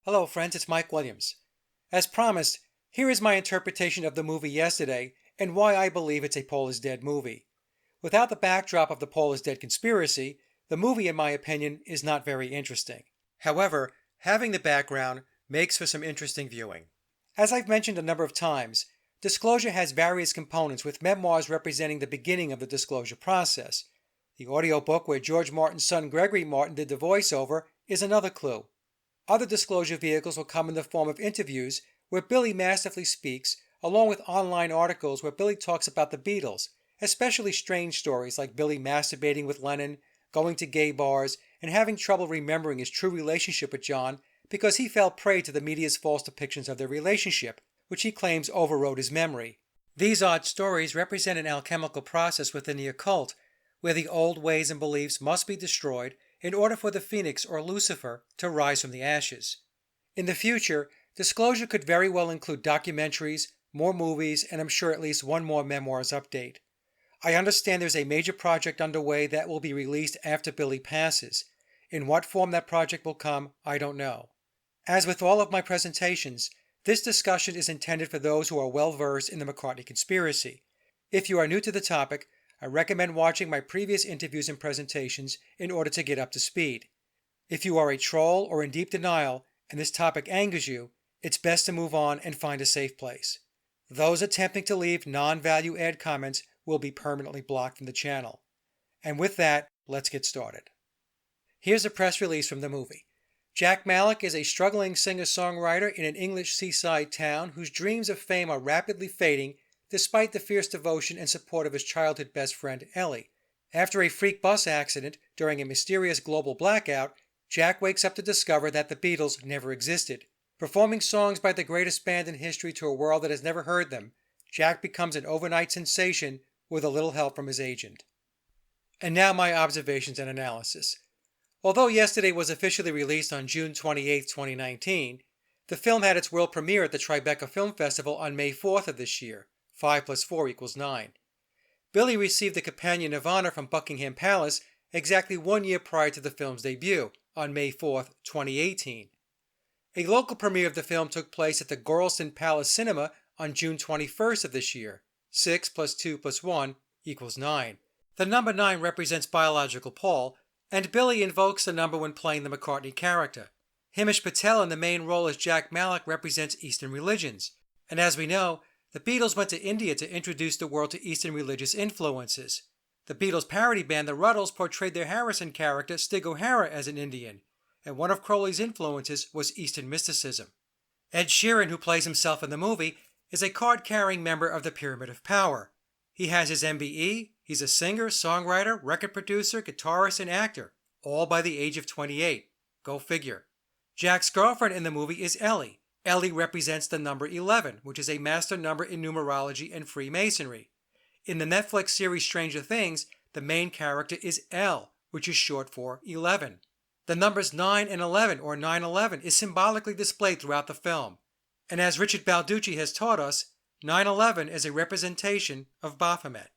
Hello, friends, it's Mike Williams. As promised, here is my interpretation of the movie Yesterday and why I believe it's a Paul is Dead movie. Without the backdrop of the Paul is Dead conspiracy, the movie, in my opinion, is not very interesting. However, having the background makes for some interesting viewing. As I've mentioned a number of times, Disclosure has various components, with memoirs representing the beginning of the disclosure process. The audiobook where George Martin's son Gregory Martin did the voiceover is another clue. Other disclosure vehicles will come in the form of interviews where Billy masterfully speaks, along with online articles where Billy talks about the Beatles, especially strange stories like Billy masturbating with Lennon, going to gay bars, and having trouble remembering his true relationship with John because he fell prey to the media's false depictions of their relationship, which he claims overrode his memory. These odd stories represent an alchemical process within the occult, where the old ways and beliefs must be destroyed in order for the phoenix or Lucifer to rise from the ashes. In the future, Disclosure could very well include documentaries, more movies, and I'm sure at least one more memoirs update. I understand there's a major project underway that will be released after Billy passes. In what form that project will come, I don't know. As with all of my presentations, this discussion is intended for those who are well versed in the McCartney conspiracy. If you are new to the topic, I recommend watching my previous interviews and presentations in order to get up to speed. If you are a troll or in deep denial and this topic angers you, it's best to move on and find a safe place. Those attempting to leave non-value add comments will be permanently blocked from the channel. And with that, let's get started. Here's a press release from the movie. Jack Mallock is a struggling singer-songwriter in an English seaside town whose dreams of fame are rapidly fading despite the fierce devotion and support of his childhood best friend, Ellie. After a freak bus accident during a mysterious global blackout, Jack wakes up to discover that the Beatles never existed. Performing songs by the greatest band in history to a world that has never heard them, Jack becomes an overnight sensation with a little help from his agent. And now my observations and analysis. Although Yesterday was officially released on June 28, 2019, the film had its world premiere at the Tribeca Film Festival on May 4th of this year. 5 + 4 = 9. Billy received the Companion of Honor from Buckingham Palace exactly 1 year prior to the film's debut, on May 4th, 2018. A local premiere of the film took place at the Gorleston Palace Cinema on June 21st of this year. 6 + 2 + 1 = 9. The number 9 represents biological Paul, and Billy invokes the number when playing the McCartney character. Himesh Patel in the main role as Jack Mallock represents Eastern religions, and as we know, the Beatles went to India to introduce the world to Eastern religious influences. The Beatles parody band The Ruddles portrayed their Harrison character Stig O'Hara as an Indian, and one of Crowley's influences was Eastern mysticism. Ed Sheeran, who plays himself in the movie, is a card-carrying member of the Pyramid of Power. He has his MBE, he's a singer, songwriter, record producer, guitarist, and actor, all by the age of 28. Go figure. Jack's girlfriend in the movie is Ellie. Ellie represents the number 11, which is a master number in numerology and Freemasonry. In the Netflix series Stranger Things, the main character is L, which is short for 11. The numbers 9 and 11, or 9/11, is symbolically displayed throughout the film. And as Richard Balducci has taught us, 9/11 is a representation of Baphomet.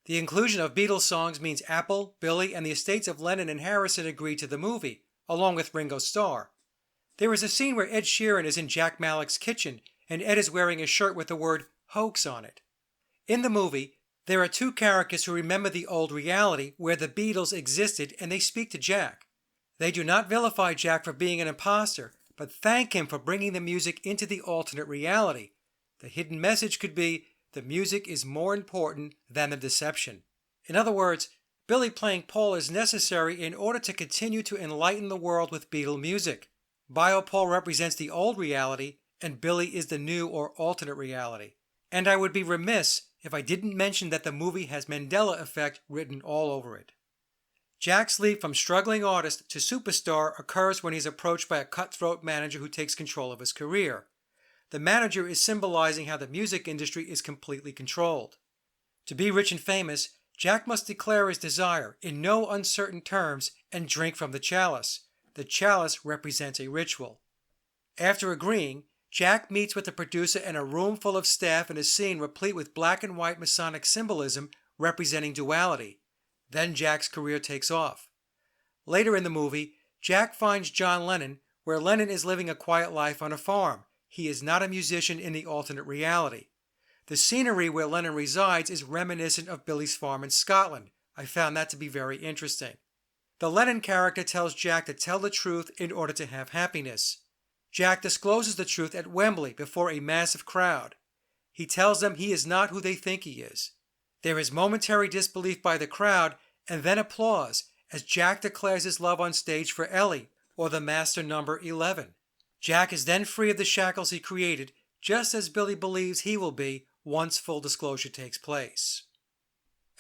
The inclusion of Beatles songs means Apple, Billy, and the estates of Lennon and Harrison agreed to the movie, along with Ringo Starr. There is a scene where Ed Sheeran is in Jack Mallock's kitchen, and Ed is wearing a shirt with the word hoax on it. In the movie, there are two characters who remember the old reality where the Beatles existed, and they speak to Jack. They do not vilify Jack for being an imposter, but thank him for bringing the music into the alternate reality. The hidden message could be, the music is more important than the deception. In other words, Billy playing Paul is necessary in order to continue to enlighten the world with Beatle music. Bio Paul represents the old reality, and Billy is the new or alternate reality. And I would be remiss if I didn't mention that the movie has Mandela effect written all over it. Jack's leap from struggling artist to superstar occurs when he's approached by a cutthroat manager who takes control of his career. The manager is symbolizing how the music industry is completely controlled. To be rich and famous, Jack must declare his desire in no uncertain terms and drink from the chalice. The chalice represents a ritual. After agreeing, Jack meets with the producer in a room full of staff in a scene replete with black and white Masonic symbolism representing duality. Then Jack's career takes off. Later in the movie, Jack finds John Lennon, where Lennon is living a quiet life on a farm. He is not a musician in the alternate reality. The scenery where Lennon resides is reminiscent of Billy's farm in Scotland. I found that to be very interesting. The Lennon character tells Jack to tell the truth in order to have happiness. Jack discloses the truth at Wembley before a massive crowd. He tells them he is not who they think he is. There is momentary disbelief by the crowd and then applause as Jack declares his love on stage for Ellie, or the master number 11. Jack is then free of the shackles he created, just as Billy believes he will be once full disclosure takes place.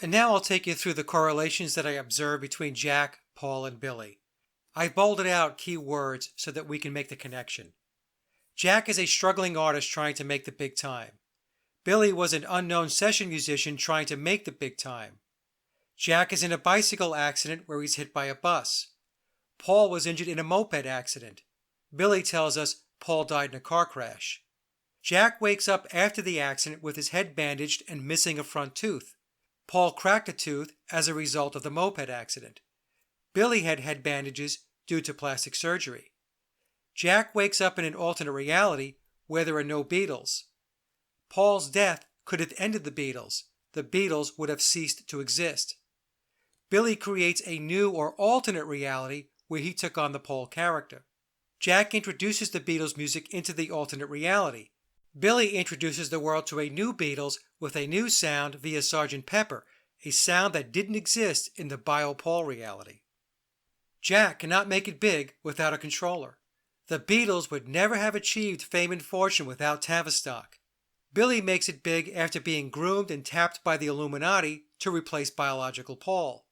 And now I'll take you through the correlations that I observed between Jack, Paul, and Billy. I've bolded out key words so that we can make the connection. Jack is a struggling artist trying to make the big time. Billy was an unknown session musician trying to make the big time. Jack is in a bicycle accident where he's hit by a bus. Paul was injured in a moped accident. Billy tells us Paul died in a car crash. Jack wakes up after the accident with his head bandaged and missing a front tooth. Paul cracked a tooth as a result of the moped accident. Billy had head bandages due to plastic surgery. Jack wakes up in an alternate reality where there are no Beatles. Paul's death could have ended the Beatles. The Beatles would have ceased to exist. Billy creates a new or alternate reality where he took on the Paul character. Jack introduces the Beatles music into the alternate reality. Billy introduces the world to a new Beatles with a new sound via Sgt. Pepper, a sound that didn't exist in the Bio-Paul reality. Jack cannot make it big without a controller. The Beatles would never have achieved fame and fortune without Tavistock. Billy makes it big after being groomed and tapped by the Illuminati to replace biological Paul.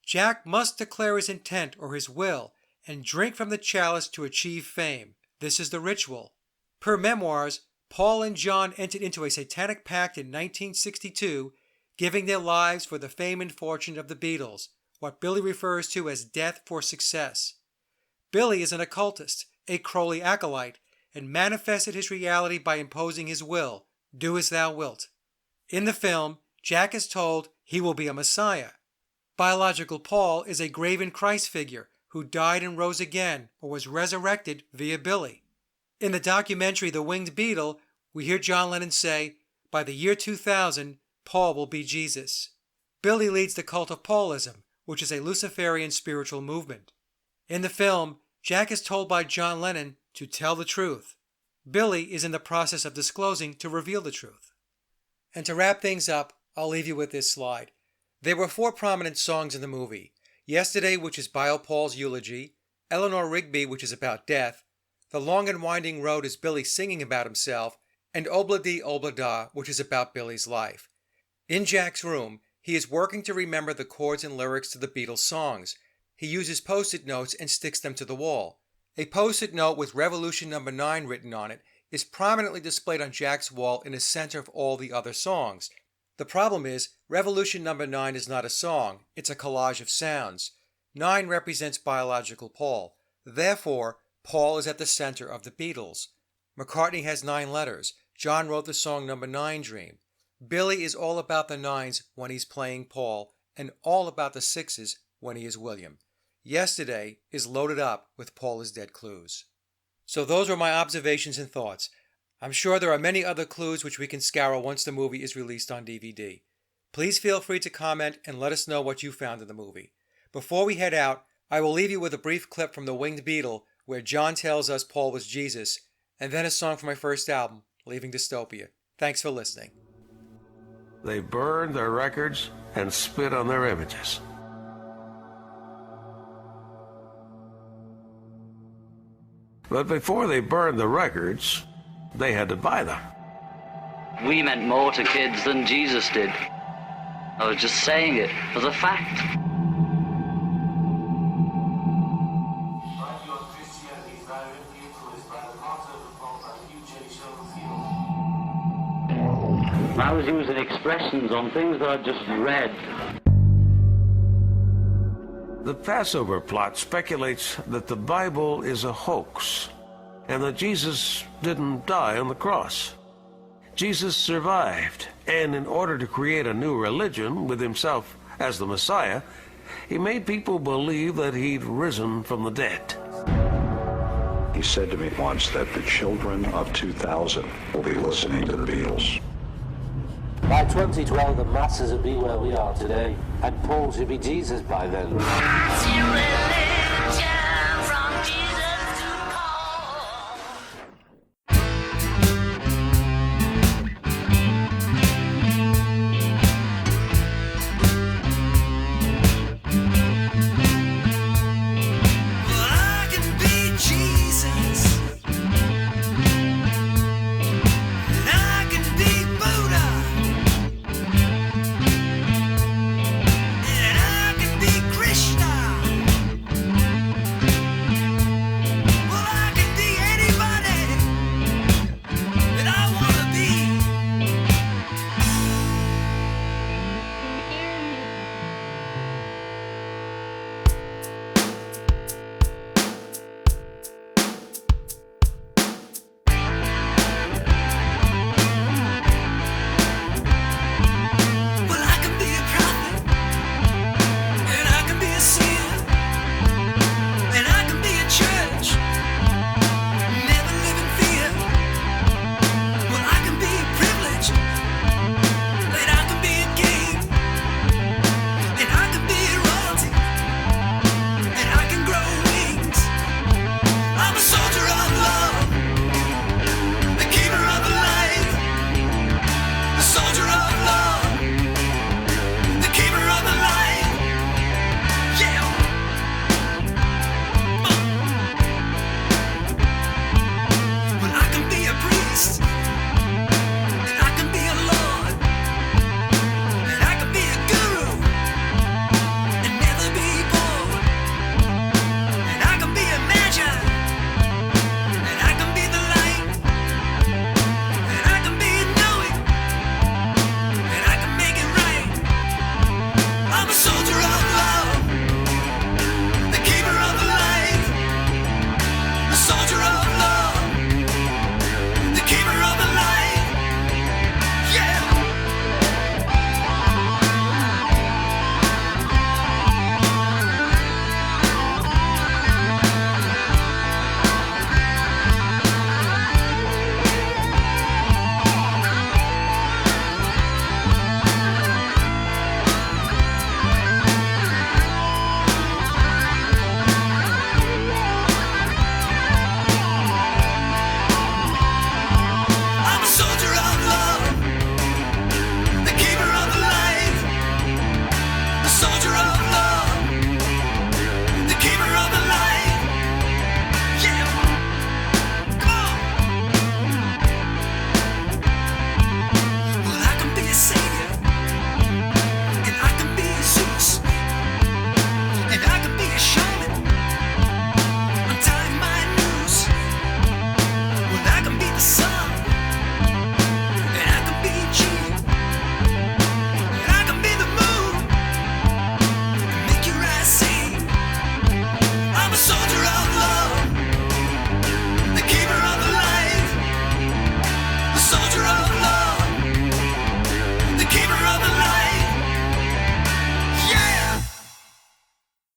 Jack must declare his intent or his will and drink from the chalice to achieve fame. This is the ritual. Per memoirs, Paul and John entered into a satanic pact in 1962, giving their lives for the fame and fortune of the Beatles, what Billy refers to as death for success. Billy is an occultist, a Crowley acolyte, and manifested his reality by imposing his will, do as thou wilt. In the film, Jack is told he will be a messiah. Biological Paul is a graven Christ figure who died and rose again or was resurrected via Billy. In the documentary The Winged Beetle, we hear John Lennon say, by the year 2000, Paul will be Jesus. Billy leads the cult of Paulism, which is a Luciferian spiritual movement. In the film, Jack is told by John Lennon to tell the truth. Billy is in the process of disclosing to reveal the truth. And to wrap things up, I'll leave you with this slide. There were 4 prominent songs in the movie. Yesterday, which is Bio-Paul's eulogy, Eleanor Rigby, which is about death, The Long and Winding Road is Billy singing about himself, and Obla-Di Obla-Da, which is about Billy's life. In Jack's room, he is working to remember the chords and lyrics to the Beatles songs. He uses post-it notes and sticks them to the wall. A post-it note with Revolution No. 9 written on it is prominently displayed on Jack's wall in the center of all the other songs. The problem is, Revolution No. 9 is not a song, it's a collage of sounds. 9 represents biological Paul. Therefore, Paul is at the center of the Beatles. McCartney has 9 letters. John wrote the song No. 9 Dream. Billy is all about the 9s when he's playing Paul, and all about the 6s when he is William. Yesterday is loaded up with Paul is Dead clues. So those were my observations and thoughts. I'm sure there are many other clues which we can scour once the movie is released on DVD. Please feel free to comment and let us know what you found in the movie. Before we head out, I will leave you with a brief clip from The Winged Beetle where John tells us Paul was Jesus, and then a song from my first album, Leaving Dystopia. Thanks for listening. They burned their records and spit on their images. But before they burned the records, they had to buy them. We meant more to kids than Jesus did. I was just saying it as a fact. I was using expressions on things that I just read. The Passover plot speculates that the Bible is a hoax and that Jesus didn't die on the cross. Jesus survived, and in order to create a new religion with himself as the Messiah, he made people believe that he'd risen from the dead. He said to me once that the children of 2000 will be listening to the Beatles. By 2012, the masses will be where we are today, and Paul should be Jesus by then.